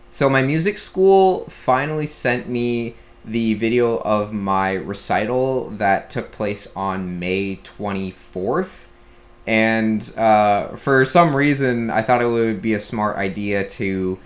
So my music school finally sent me the video of my recital that took place on May 24th. And for some reason, I thought it would be a smart idea to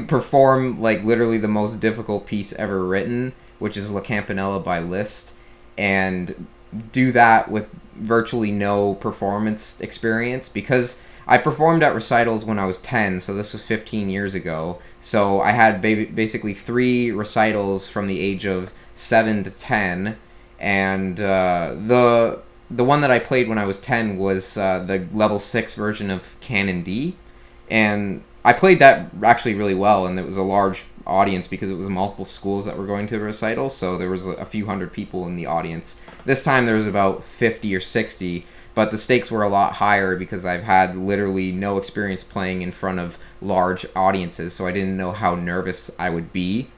perform like literally the most difficult piece ever written, which is La Campanella by Liszt, and do that with virtually no performance experience because I performed at recitals when I was 10, so this was 15 years ago. So I had basically three recitals from the age of 7 to 10, and the one that I played when I was 10 was the level 6 version of Canon D, and I played that actually really well, and it was a large audience because it was multiple schools that were going to the recital, so there was a few hundred people in the audience. This time there was about 50 or 60, but the stakes were a lot higher because I've had literally no experience playing in front of large audiences, so I didn't know how nervous I would be.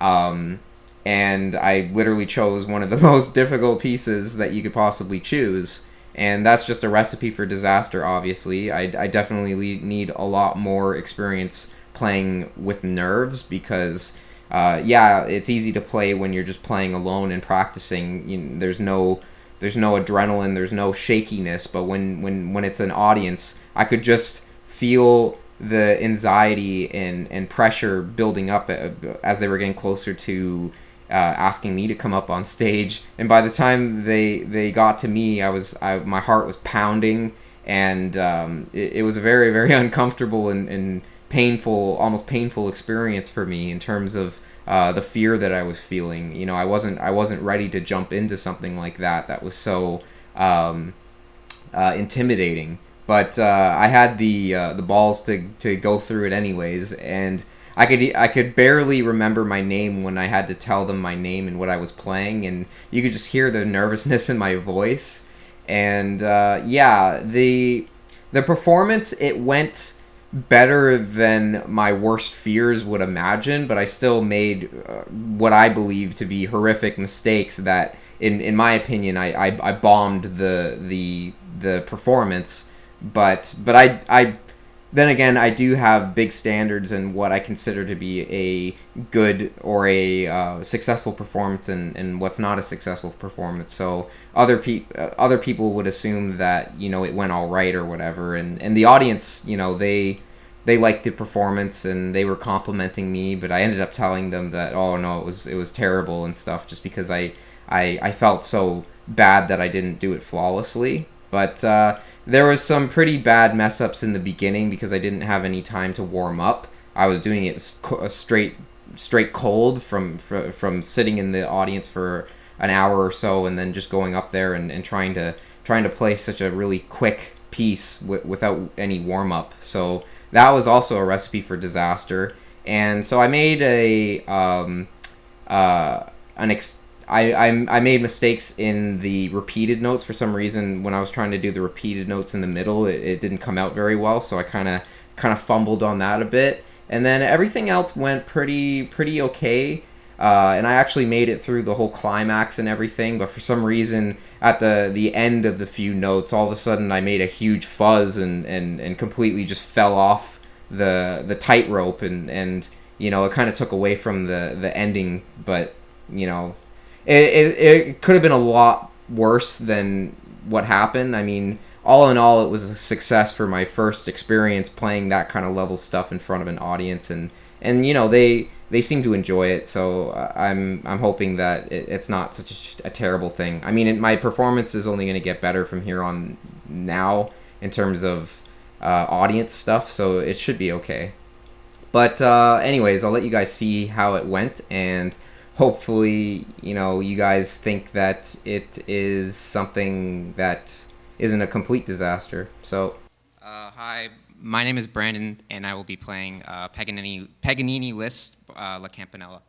Um, and I literally chose one of the most difficult pieces that you could possibly choose. And that's just a recipe for disaster, obviously. I definitely need a lot more experience playing with nerves because, yeah, it's easy to play when you're just playing alone and practicing. There's no adrenaline, there's no shakiness. But when it's an audience, I could just feel the anxiety and pressure building up as they were getting closer to asking me to come up on stage. And by the time they got to me, my heart was pounding, and it was a very very uncomfortable and painful, almost painful experience for me in terms of the fear that I was feeling. I wasn't ready to jump into something like that. That was so intimidating. But I had the balls to go through it anyways, and I could barely remember my name when I had to tell them my name and what I was playing, and you could just hear the nervousness in my voice. And yeah, the performance, it went better than my worst fears would imagine, but I still made what I believe to be horrific mistakes that, in my opinion, I bombed the performance. But I then again, I do have big standards in what I consider to be a good or a successful performance, and what's not a successful performance. So other people would assume that it went all right or whatever, and the audience, they liked the performance and they were complimenting me, but I ended up telling them that, oh no, it was terrible and stuff, just because I felt so bad that I didn't do it flawlessly. But there was some pretty bad mess ups in the beginning because I didn't have any time to warm up. I was doing it straight cold from sitting in the audience for an hour or so, and then just going up there and trying to play such a really quick piece without any warm up. So that was also a recipe for disaster. And so I made an ex- I made mistakes in the repeated notes for some reason. When I was trying to do the repeated notes in the middle, it didn't come out very well, so I kind of fumbled on that a bit. And then everything else went pretty okay. And I actually made it through the whole climax and everything, but for some reason at the end of the few notes, all of a sudden I made a huge fuzz and completely just fell off the tightrope, and it kind of took away from the ending. But you know it could have been a lot worse than what happened. I mean, all in all, it was a success for my first experience playing that kind of level stuff in front of an audience, and they seem to enjoy it. So I'm hoping that it's not such a terrible thing. I mean, my performance is only going to get better from here on now in terms of audience stuff, so it should be okay. But anyways, I'll let you guys see how it went, and hopefully, you guys think that it is something that isn't a complete disaster. So, hi, my name is Brandon, and I will be playing Paganini Liszt, La Campanella.